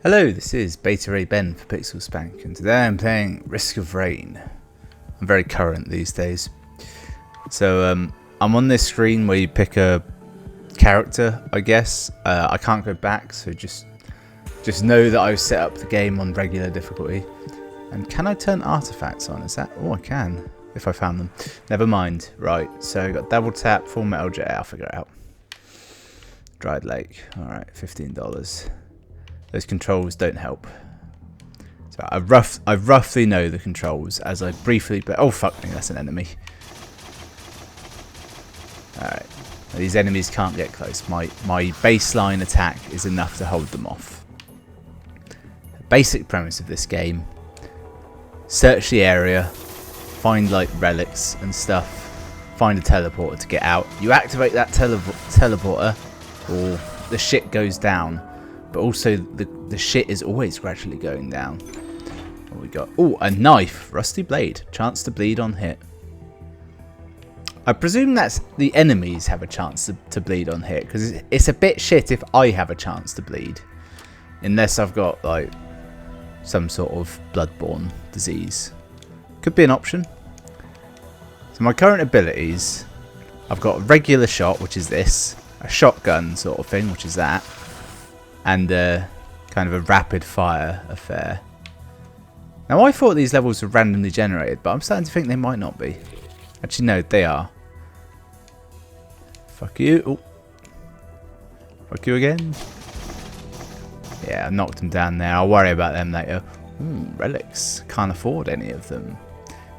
Hello, this is Beta Ray Ben for Pixel Spank, and today I'm playing Risk of Rain. I'm very current these days. So I'm on this screen where you pick a character, I guess. I can't go back, so just know that I've set up the game on regular difficulty. And can I turn artifacts on? Is that? Oh, I can, if I found them. Never mind. Right, so I got double tap, full metal jet. I'll figure it out. Dried lake. Alright, $15. Those controls don't help. So I roughly know the controls as I briefly... Oh, fuck me, that's an enemy. Alright. These enemies can't get close. My baseline attack is enough to hold them off. The basic premise of this game. Search the area. Find, like, relics and stuff. Find a teleporter to get out. You activate that teleporter, or the shit goes down. But also, the shit is always gradually going down. What we got? Oh, a knife. Rusty blade. Chance to bleed on hit. I presume that's the enemies have a chance to bleed on hit. Because it's a bit shit if I have a chance to bleed. Unless I've got, like, some sort of bloodborne disease. Could be an option. So my current abilities. I've got a regular shot, which is this. A shotgun sort of thing, which is that. And kind of a rapid fire affair. Now I thought these levels were randomly generated, but I'm starting to think they might not be. Actually no, they are. Fuck you. Oh. Fuck you again. Yeah, I knocked them down there. I'll worry about them later. Ooh, relics. Can't afford any of them.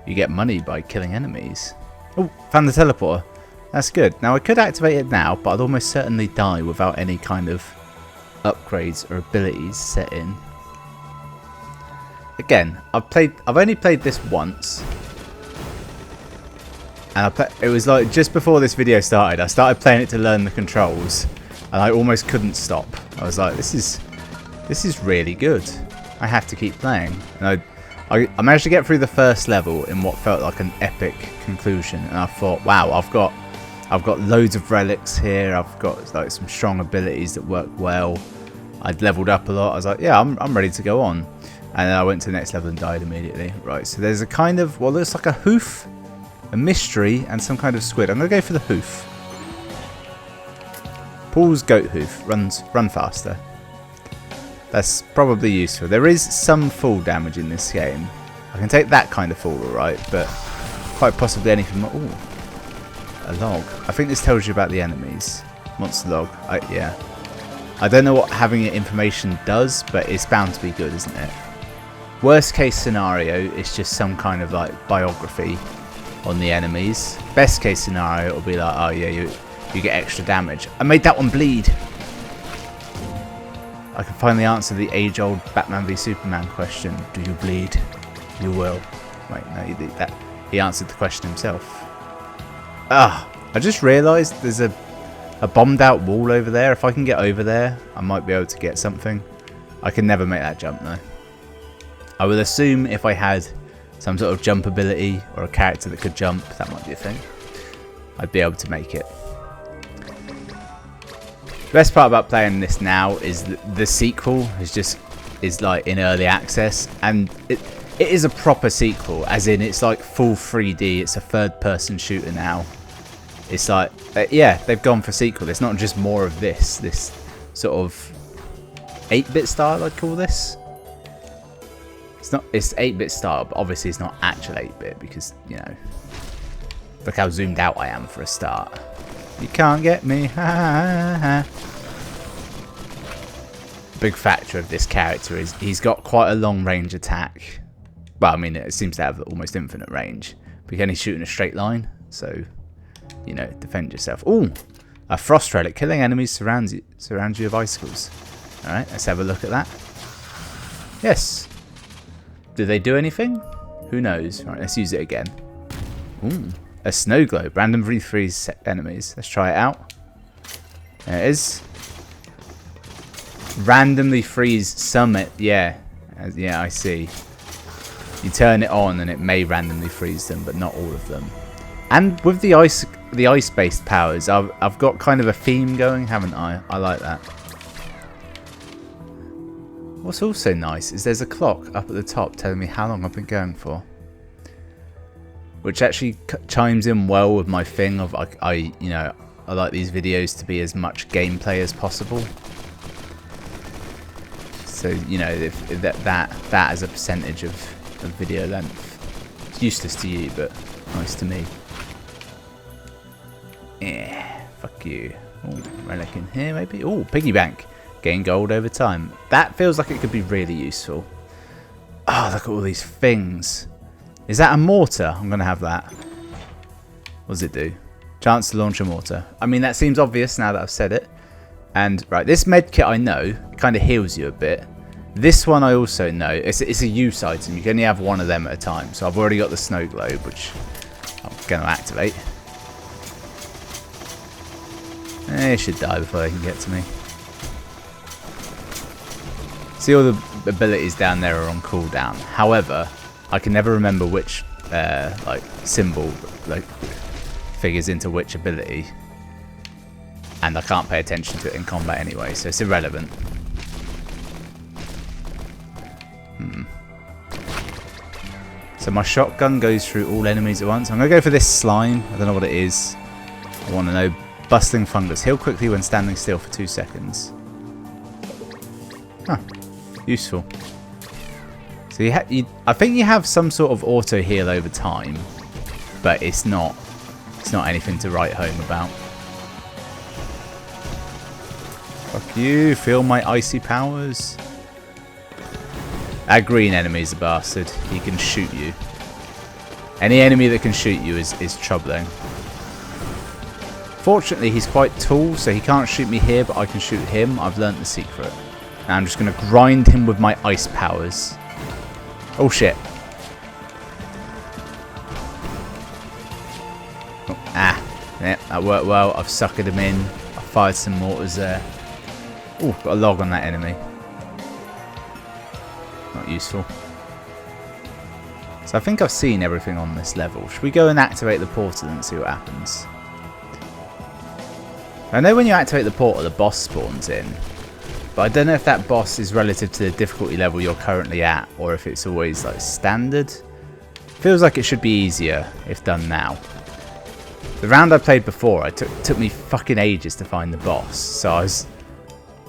You get money by killing enemies. Oh, found the teleporter. That's good. Now I could activate it now, but I'd almost certainly die without any kind of upgrades or abilities set in. Again, I've only played this once, and it was like just before this video started. I started playing it to learn the controls, and I almost couldn't stop. I was like, this is really good. I have to keep playing, and I managed to get through the first level in what felt like an epic conclusion, and I thought, wow, I've got loads of relics here. I've got like some strong abilities that work well. I'd leveled up a lot. I was like, yeah, I'm ready to go on. And then I went to the next level and died immediately. Right, so there's a kind of, well, looks like a hoof, a mystery, and some kind of squid. I'm going to go for the hoof. Paul's goat hoof. Run faster. That's probably useful. There is some fall damage in this game. I can take that kind of fall, alright, but quite possibly anything more. Ooh. A log. I think this tells you about the enemies. Monster log. Yeah. I don't know what having information does, but it's bound to be good, isn't it? Worst case scenario is just some kind of like biography on the enemies. Best case scenario will be like, oh yeah, you get extra damage. I made that one bleed. I can finally answer the age-old Batman v Superman question. Do you bleed? You will. Wait, no, you did that. He answered the question himself. Ah, I just realised there's a bombed out wall over there. If I can get over there, I might be able to get something. I can never make that jump though. I would assume if I had some sort of jump ability or a character that could jump, that might be a thing. I'd be able to make it. The best part about playing this now is the sequel is like in early access, and it is a proper sequel, as in it's like full 3D. It's a third-person shooter now. It's like, yeah, they've gone for sequel. It's not just more of this sort of 8-bit style, I'd call this. It's 8-bit style, but obviously it's not actual 8-bit because, you know, look how zoomed out I am for a start. You can't get me, ha ha ha. Big factor of this character is he's got quite a long range attack. Well, I mean, it seems to have almost infinite range, but you can only shoot in a straight line, so, you know, defend yourself. Ooh, a frost relic. Killing enemies surrounds you with icicles. Alright, let's have a look at that. Yes. Do they do anything? Who knows? Right, let's use it again. Ooh, a snow globe. Randomly freeze enemies. Let's try it out. There it is. Randomly freeze summit. Yeah. Yeah, I see. You turn it on and it may randomly freeze them, but not all of them. And with the ice-based powers, I've got kind of a theme going, haven't I? I like that. What's also nice is there's a clock up at the top telling me how long I've been going for. Which actually chimes in well with my thing of I like these videos to be as much gameplay as possible. So, you know, if that as a percentage of video length, it's useless to you, but nice to me. Yeah, fuck you. Oh, relic in here maybe. Oh, piggy bank. Gain gold over time. That feels like it could be really useful. Oh, look at all these things. Is that a mortar? I'm going to have that. What does it do? Chance to launch a mortar. I mean, that seems obvious now that I've said it. And, right, this med kit I know kind of heals you a bit. This one I also know. It's a use item. You can only have one of them at a time. So I've already got the snow globe, which I'm going to activate. They should die before they can get to me. See, all the abilities down there are on cooldown. However, I can never remember which like symbol like figures into which ability, and I can't pay attention to it in combat anyway, so it's irrelevant. So my shotgun goes through all enemies at once. I'm gonna go for this slime. I don't know what it is. I want to know. Bustling fungus. Heal quickly when standing still for 2 seconds. Huh. Useful. So I think you have some sort of auto heal over time, but it's not anything to write home about. Fuck you! Feel my icy powers. That green enemy's a bastard. He can shoot you. Any enemy that can shoot you is troubling. Fortunately, he's quite tall, so he can't shoot me here, but I can shoot him. I've learnt the secret. Now I'm just going to grind him with my ice powers. Oh, shit. Oh, yeah, that worked well. I've suckered him in. I fired some mortars there. Oh, got a log on that enemy. Not useful. So I think I've seen everything on this level. Should we go and activate the portal and see what happens? I know when you activate the portal, the boss spawns in, but I don't know if that boss is relative to the difficulty level you're currently at, or if it's always like standard. Feels like it should be easier if done now. The round I played before, it took me fucking ages to find the boss, so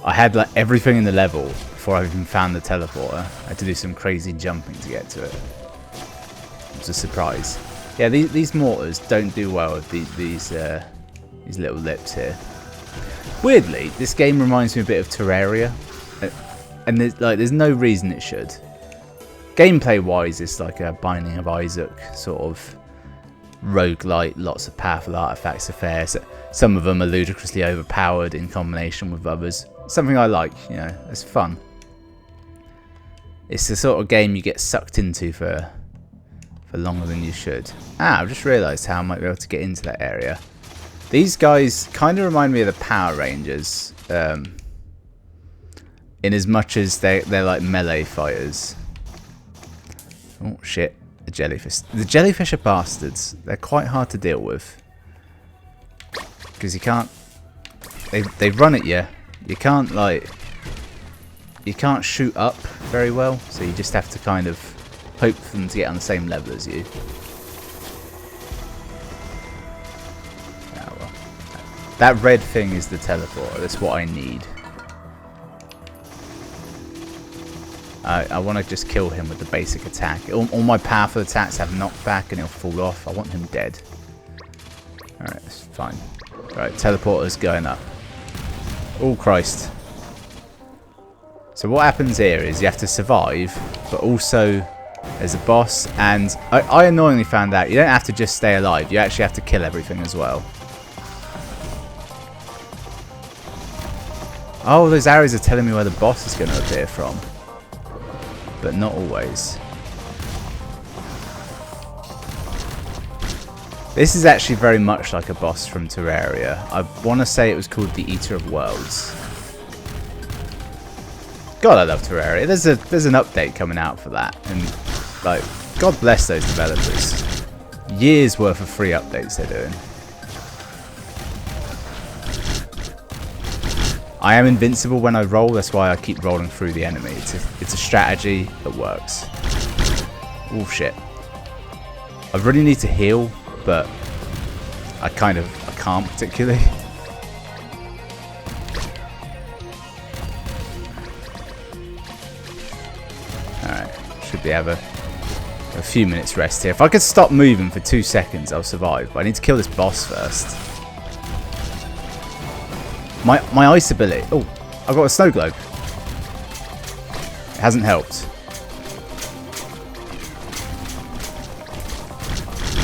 I had like everything in the level before I even found the teleporter. I had to do some crazy jumping to get to it. It was a surprise. Yeah, these mortars don't do well with these little lips here. Weirdly, this game reminds me a bit of Terraria, and there's no reason it should. Gameplay wise, it's like a Binding of Isaac sort of roguelike, lots of powerful artifacts affair. So some of them are ludicrously overpowered in combination with others. Something I like, you know, it's fun. It's the sort of game you get sucked into for longer than you should. I've just realised how I might be able to get into that area. These guys kind of remind me of the Power Rangers, in as much as they're like melee fighters. Oh shit, the jellyfish. The jellyfish are bastards. They're quite hard to deal with. Because you can't... They run at you. You can't shoot up very well, so you just have to kind of hope for them to get on the same level as you. That red thing is the teleporter. That's what I need. I want to just kill him with the basic attack. All my powerful attacks have knockback and he'll fall off. I want him dead. Alright, that's fine. Right, teleporter's going up. Oh, Christ. So what happens here is you have to survive, but also there's a boss. And I annoyingly found out you don't have to just stay alive. You actually have to kill everything as well. Oh, those arrows are telling me where the boss is going to appear from. But not always. This is actually very much like a boss from Terraria. I want to say it was called the Eater of Worlds. God, I love Terraria. There's an update coming out for that. And, like, God bless those developers. Years worth of free updates they're doing. I am invincible when I roll. That's why I keep rolling through the enemy. It's a strategy that works. Oh shit. I really need to heal, but I can't particularly. Alright, should be have a few minutes rest here. If I could stop moving for 2 seconds, I'll survive. But I need to kill this boss first. My ice ability. Oh, I've got a snow globe. It hasn't helped.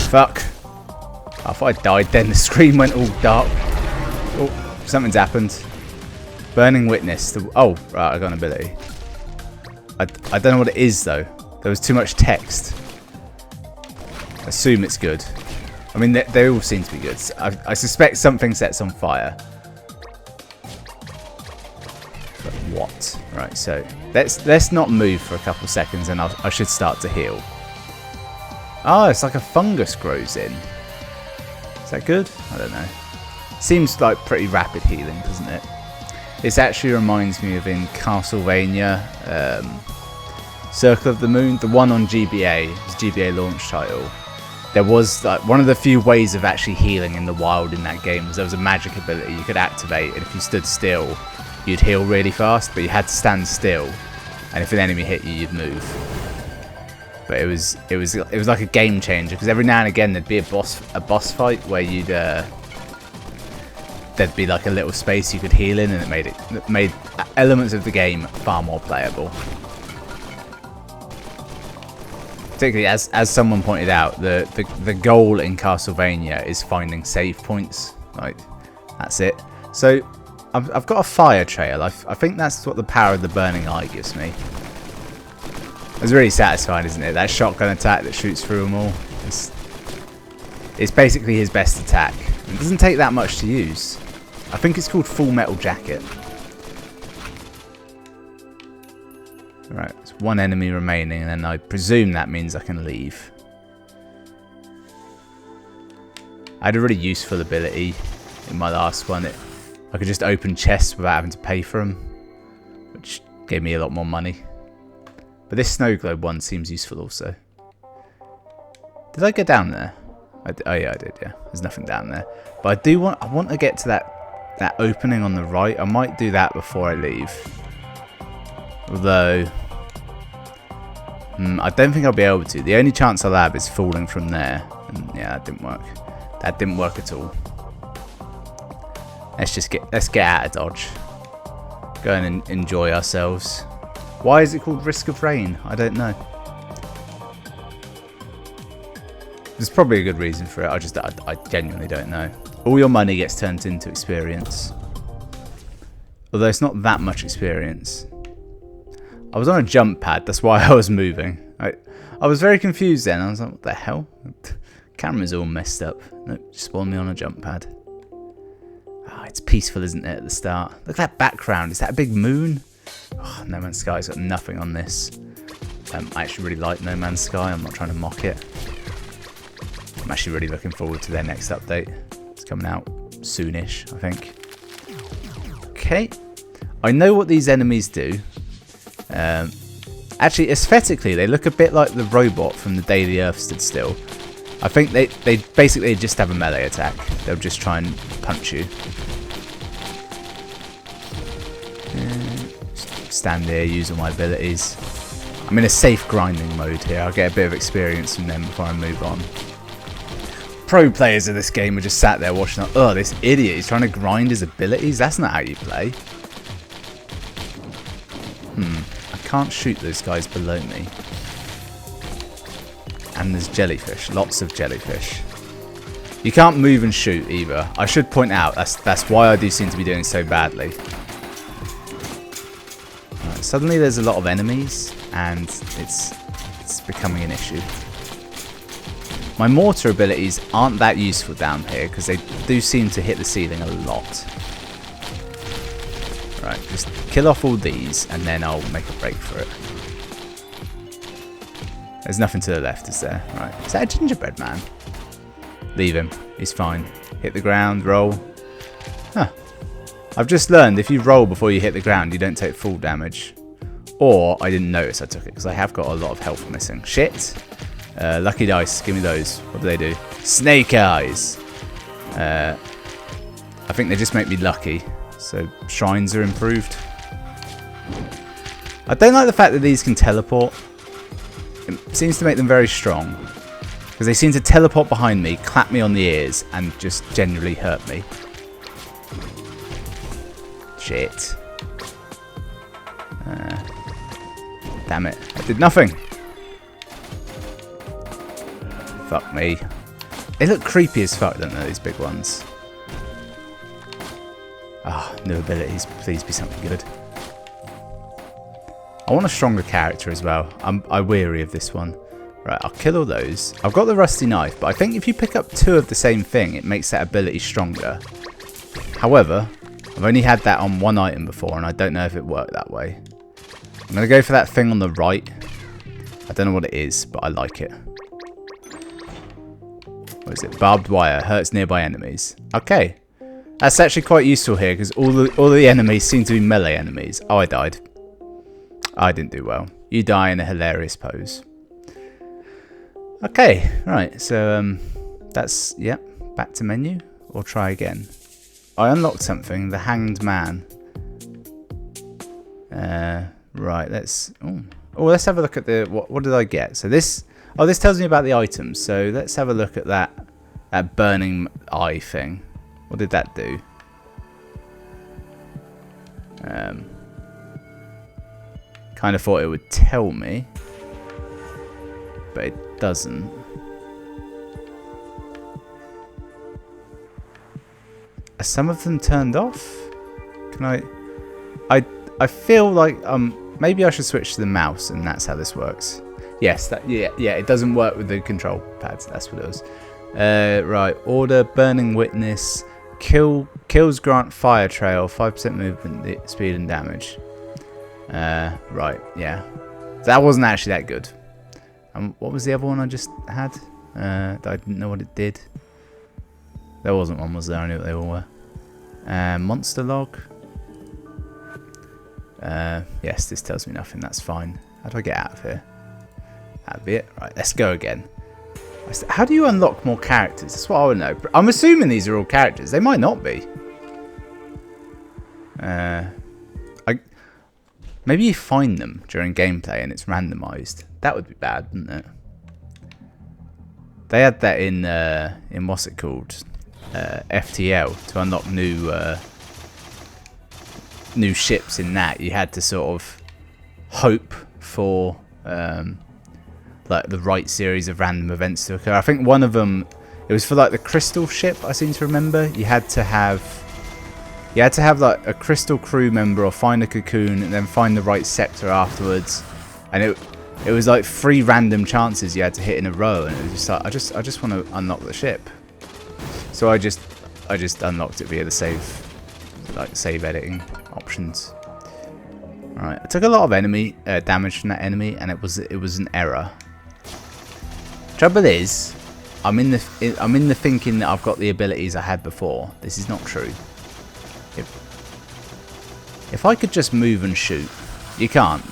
Fuck. I thought I died then. The screen went all dark. Oh, something's happened. Burning witness. Oh, right, I got an ability. I don't know what it is though. There was too much text. Assume it's good. I mean, they all seem to be good. I suspect something sets on fire. But what? Right, so let's not move for a couple seconds, and I should start to heal. Oh, it's like a fungus grows in. Is that good? I don't know. Seems like pretty rapid healing, doesn't it? This actually reminds me of in Castlevania, Circle of the Moon, the one on GBA, his GBA launch title. There was like one of the few ways of actually healing in the wild in that game was there was a magic ability you could activate, and if you stood still, you'd heal really fast, but you had to stand still, and if an enemy hit you, you'd move. But it was like a game changer, because every now and again there'd be a boss fight where you'd there'd be like a little space you could heal in, and it made elements of the game far more playable. Particularly as someone pointed out, the goal in Castlevania is finding save points. Like, that's it. So I've got a fire trail. I think that's what the power of the burning eye gives me. It's really satisfying, isn't it? That shotgun attack that shoots through them all. It's basically his best attack. It doesn't take that much to use. I think it's called Full Metal Jacket. Right, there's one enemy remaining, and then I presume that means I can leave. I had a really useful ability in my last one. I could just open chests without having to pay for them, which gave me a lot more money. But this snow globe one seems useful also. Did I go down there? Oh yeah, I did. Yeah, there's nothing down there. But I want to get to that opening on the right. I might do that before I leave. Although, I don't think I'll be able to. The only chance I'll have is falling from there. And yeah, that didn't work. That didn't work at all. Let's get out of Dodge. Go and enjoy ourselves. Why is it called Risk of Rain? I don't know. There's probably a good reason for it. I genuinely don't know. All your money gets turned into experience. Although it's not that much experience. I was on a jump pad, that's why I was moving. I was very confused then. I was like, what the hell? Camera's all messed up. Nope, just spawned me on a jump pad. Oh, it's peaceful, isn't it, at the start? Look at that background. Is that a big moon? Oh, No Man's Sky's got nothing on this. I actually really like No Man's Sky. I'm not trying to mock it. I'm actually really looking forward to their next update. It's coming out soonish, I think. Okay. I know what these enemies do. Actually, aesthetically, they look a bit like the robot from The Day the Earth Stood Still. I think they basically just have a melee attack. They'll just try and punch you. Stand here, use all my abilities. I'm in a safe grinding mode here. I'll get a bit of experience from them before I move on. Pro players of this game are just sat there watching. Oh, this idiot! He's trying to grind his abilities. That's not how you play. I can't shoot those guys below me. And there's jellyfish. Lots of jellyfish. You can't move and shoot either. I should point out that's why I do seem to be doing so badly. Right, suddenly there's a lot of enemies, and it's becoming an issue. My mortar abilities aren't that useful down here because they do seem to hit the ceiling a lot. Right, just kill off all these and then I'll make a break for it. There's nothing to the left, is there? Right, is that a gingerbread man? Leave him, he's fine. Hit the ground, roll. Huh. I've just learned if you roll before you hit the ground, you don't take full damage. Or I didn't notice I took it because I have got a lot of health missing. Shit. Lucky dice, give me those. What do they do? Snake eyes. I think they just make me lucky. So shrines are improved. I don't like the fact that these can teleport. It seems to make them very strong. Because they seem to teleport behind me, clap me on the ears, and just generally hurt me. Shit. Damn it. I did nothing. Fuck me. They look creepy as fuck, don't they, these big ones? Ah, new abilities. Please be something good. I want a stronger character as well. I'm weary of this one. Right, I'll kill all those. I've got the rusty knife, but I think if you pick up 2 of the same thing, it makes that ability stronger. However, I've only had that on 1 item before, and I don't know if it worked that way. I'm going to go for that thing on the right. I don't know what it is, but I like it. What is it? Barbed wire. Hurts nearby enemies. Okay. That's actually quite useful here, because all the enemies seem to be melee enemies. Oh, I died. I didn't do well. You die in a hilarious pose. Okay, right, so that's, yep, back to menu, or try again. I unlocked something, the Hanged Man. Right, let's have a look at the, what did I get? So this tells me about the items, so let's have a look at that burning eye thing. What did that do? Kind of thought it would tell me, but it doesn't. Are some of them turned off? Can I feel like maybe I should switch to the mouse and that's how this works. Yes, yeah, it doesn't work with the control pads. That's what it was. Right, order, burning witness, kills grant fire trail, 5% movement speed and damage. Right, yeah. That wasn't actually that good. What was the other one I just had? That I didn't know what it did. There wasn't one, was there? I knew what they all were. Monster log. Yes, this tells me nothing. That's fine. How do I get out of here? That'd be it. Right, let's go again. How do you unlock more characters? That's what I would know. I'm assuming these are all characters. They might not be. Maybe you find them during gameplay and it's randomized. That would be bad, wouldn't it? They had that in what's it called? FTL to unlock new ships in that. You had to sort of hope for like the right series of random events to occur. I think one of them, it was for like the crystal ship, I seem to remember. You had to have like a crystal crew member or find a cocoon and then find the right sector afterwards. And it was like 3 random chances you had to hit in a row, and it was just like I just want to unlock the ship. So I just unlocked it via the save editing options. Alright, I took a lot of enemy damage from that enemy, and it was an error. Trouble is, I'm in the thinking that I've got the abilities I had before. This is not true. If I could just move and shoot, you can't.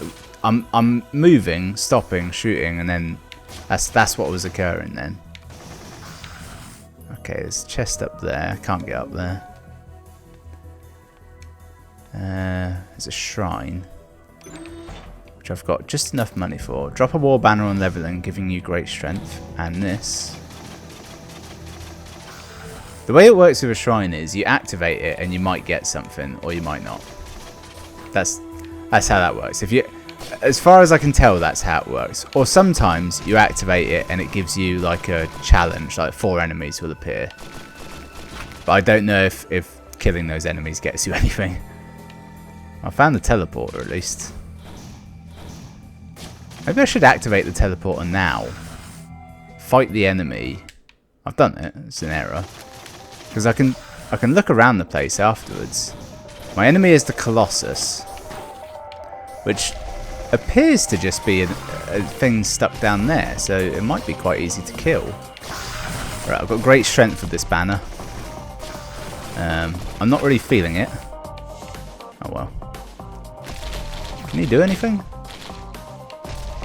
I'm moving, stopping, shooting, and then that's what was occurring then. Okay, there's a chest up there. Can't get up there. There's a shrine, which I've got just enough money for. Drop a war banner on leveling, giving you great strength. And this. The way it works with a shrine is you activate it and you might get something, or you might not. That's how that works. As far as I can tell, that's how it works. Or sometimes you activate it and it gives you like a challenge, like 4 enemies will appear. But I don't know if killing those enemies gets you anything. I found the teleporter at least. Maybe I should activate the teleporter now. Fight the enemy. I've done it. It's an error. Because I can look around the place afterwards. My enemy is the Colossus, which appears to just be a thing stuck down there, so it might be quite easy to kill. Right, I've got great strength with this banner. I'm not really feeling it. Oh well. Can he do anything?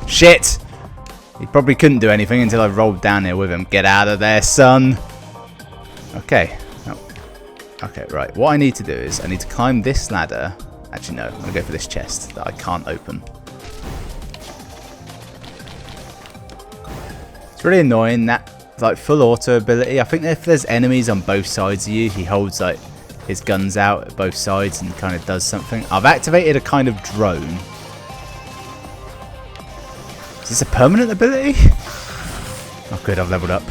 Shit! He probably couldn't do anything until I rolled down here with him. Get out of there, son! Okay. Oh. Okay, right. What I need to do is I need to climb this ladder. Actually, no. I'm going to go for this chest that I can't open. It's really annoying, that like full auto ability. I think if there's enemies on both sides of you, he holds like his guns out at both sides and kind of does something. I've activated a kind of drone. Is this a permanent ability? Oh good, I've leveled up.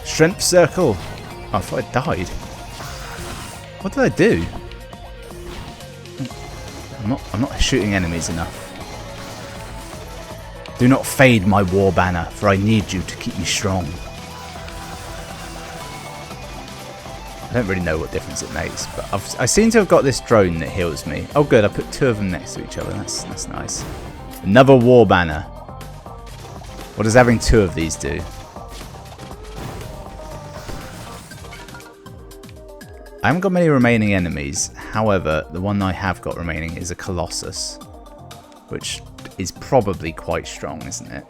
Strength circle. Oh, I thought I died. What did I do? I'm not shooting enemies enough. Do not fade my war banner, for I need you to keep me strong. I don't really know what difference it makes, but I seem to have got this drone that heals me. Oh good, I put two of them next to each other. That's nice. Another war banner. What does having two of these do? I haven't got many remaining enemies. However, the one I have got remaining is a Colossus, which is probably quite strong, isn't it?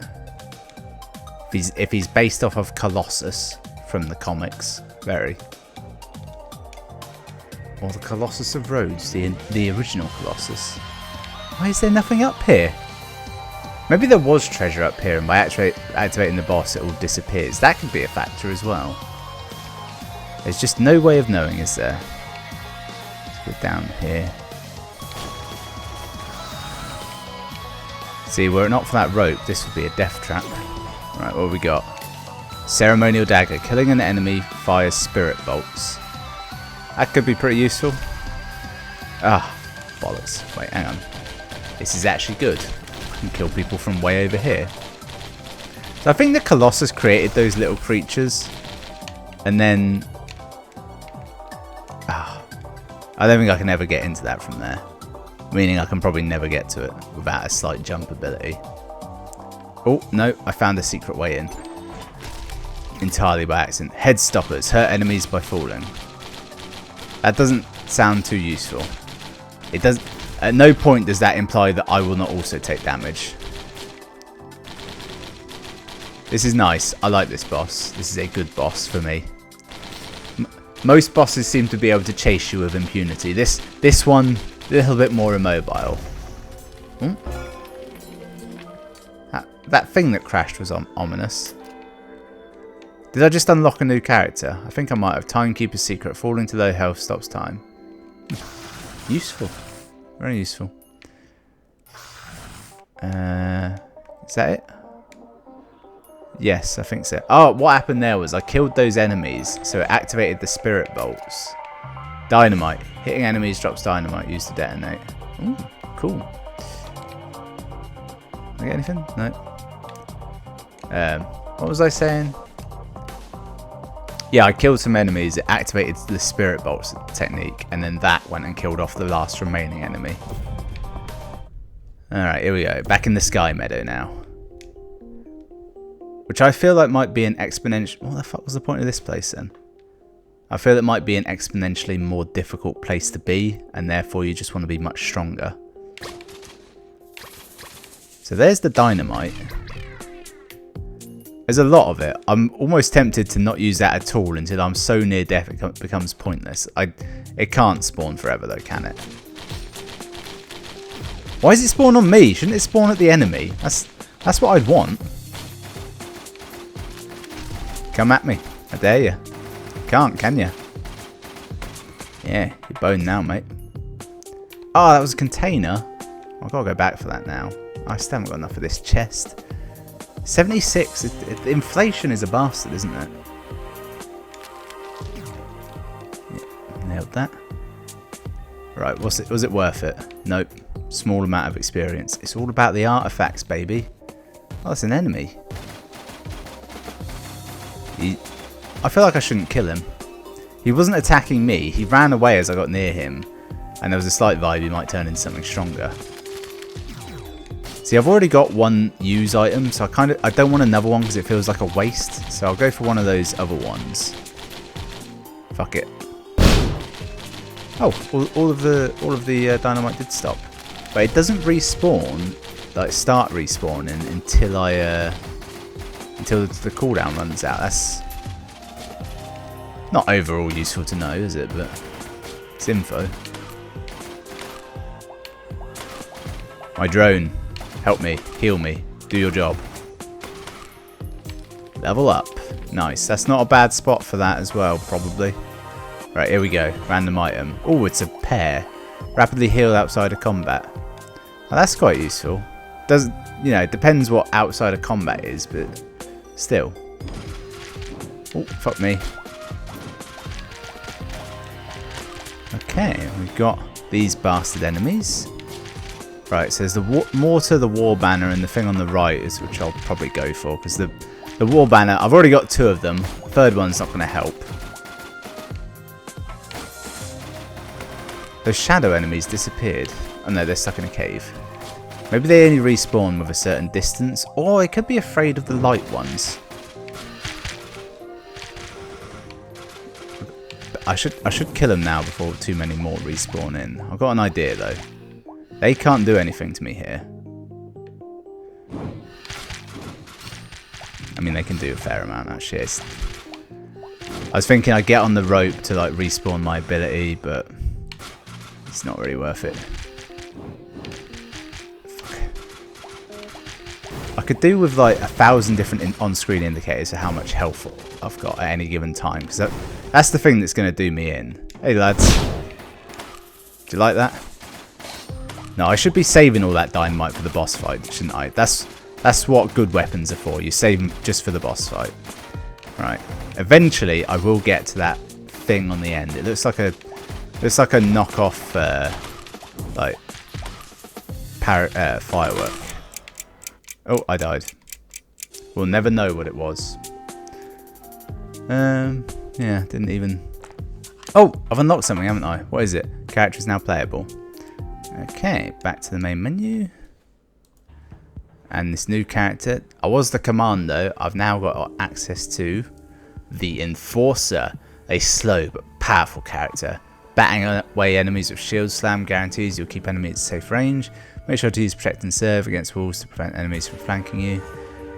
If he's based off of Colossus from the comics, very. Or the Colossus of Rhodes, the original Colossus. Why is there nothing up here? Maybe there was treasure up here, and by activating the boss, it all disappears. That could be a factor as well. There's just no way of knowing, is there? Let's go down here. See, were it not for that rope, this would be a death trap. Right, what have we got? Ceremonial dagger. Killing an enemy fires spirit bolts. That could be pretty useful. Ah, bollocks. Wait, hang on. This is actually good. I can kill people from way over here. So I think the Colossus created those little creatures. And then... I don't think I can ever get into that from there. Meaning I can probably never get to it without a slight jump ability. Oh, no. I found a secret way in. Entirely by accident. Head stoppers. Hurt enemies by falling. That doesn't sound too useful. It does. At no point does that imply that I will not also take damage. This is nice. I like this boss. This is a good boss for me. Most bosses seem to be able to chase you with impunity. This one, a little bit more immobile. Hmm? That thing that crashed was ominous. Did I just unlock a new character? I think I might have. Timekeeper's secret. Falling to low health stops time. Useful. Very useful. Is that it? Yes, I think so. Oh, what happened there was I killed those enemies, so it activated the spirit bolts. Dynamite. Hitting enemies drops dynamite used to detonate. Ooh, cool. Did I get anything? No. What was I saying? Yeah, I killed some enemies. It activated the spirit bolts technique, and then that went and killed off the last remaining enemy. Alright, here we go. Back in the Sky Meadow now. Which I feel like might be an exponential... What the fuck was the point of this place then? I feel it might be an exponentially more difficult place to be, and therefore you just want to be much stronger. So there's the dynamite. There's a lot of it. I'm almost tempted to not use that at all until I'm so near death it becomes pointless. It can't spawn forever though, can it? Why does it spawn on me? Shouldn't it spawn at the enemy? That's what I'd want. Come at me. I dare you. Can't, can you? Yeah, you're boned now, mate. Oh, that was a container. I've got to go back for that now. I still haven't got enough of this chest. 76. Inflation is a bastard, isn't it? Yeah, nailed that. Right, was it worth it? Nope. Small amount of experience. It's all about the artifacts, baby. Oh, that's an enemy. I feel like I shouldn't kill him. He wasn't attacking me. He ran away as I got near him. And there was a slight vibe he might turn into something stronger. See, I've already got one use item, so I don't want another one because it feels like a waste. So I'll go for one of those other ones. Fuck it. Oh, all of the dynamite did stop, but it doesn't respawn, like start respawning until until the cooldown runs out. That's not overall useful to know, is it? But it's info. My drone, help me, heal me, do your job. Level up. Nice. That's not a bad spot for that as well, probably. Right, here we go. Random item. Oh, it's a pear. Rapidly heal outside of combat. Well, that's quite useful. Doesn't, you know, it depends what outside of combat is, but still. Oh, fuck me. Okay, we've got these bastard enemies. Right, so there's the mortar, the war banner, and the thing on the right is which I'll probably go for, because the war banner, I've already got 2 of them. Third one's not going to help. Those shadow enemies disappeared. Oh no, they're stuck in a cave. Maybe they only respawn with a certain distance, or I could be afraid of the light ones. I should kill them now before too many more respawn in. I've got an idea though. They can't do anything to me here. I mean, they can do a fair amount actually. I was thinking I'd get on the rope to like respawn my ability, but it's not really worth it. Fuck. I could do with like 1,000 different on-screen indicators of how much health I've got at any given time, because that's the thing that's going to do me in. Hey lads, do you like that? No, I should be saving all that dynamite for the boss fight, shouldn't I? That's what good weapons are for. You save them just for the boss fight. Right. Eventually, I will get to that thing on the end. It looks like a knockoff, like firework. Oh, I died. We'll never know what it was. Yeah, didn't even. Oh, I've unlocked something, haven't I? What is it? Character is now playable. Okay, back to the main menu. And this new character, I was the commando, I've now got access to the Enforcer, a slow but powerful character. Batting away enemies with Shield Slam guarantees you'll keep enemies at safe range. Make sure to use Protect and Serve against walls to prevent enemies from flanking you.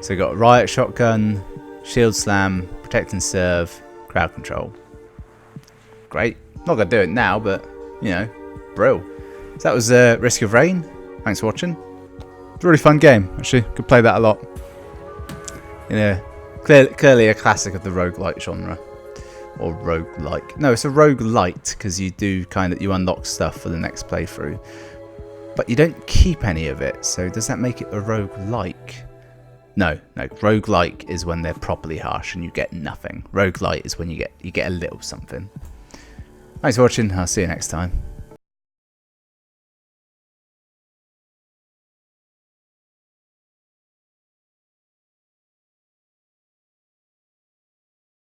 So we've got Riot Shotgun, Shield Slam, Protect and Serve, Crowd Control. Great. Not going to do it now, but, you know, brill. So that was Risk of Rain. Thanks for watching. It's a really fun game, actually. Could play that a lot. You know, clearly a classic of the roguelike genre. Or roguelike. No, it's a roguelite, because you do you unlock stuff for the next playthrough. But you don't keep any of it, so does that make it a roguelike? No. Roguelike is when they're properly harsh and you get nothing. Roguelite is when you get a little something. Thanks for watching, I'll see you next time.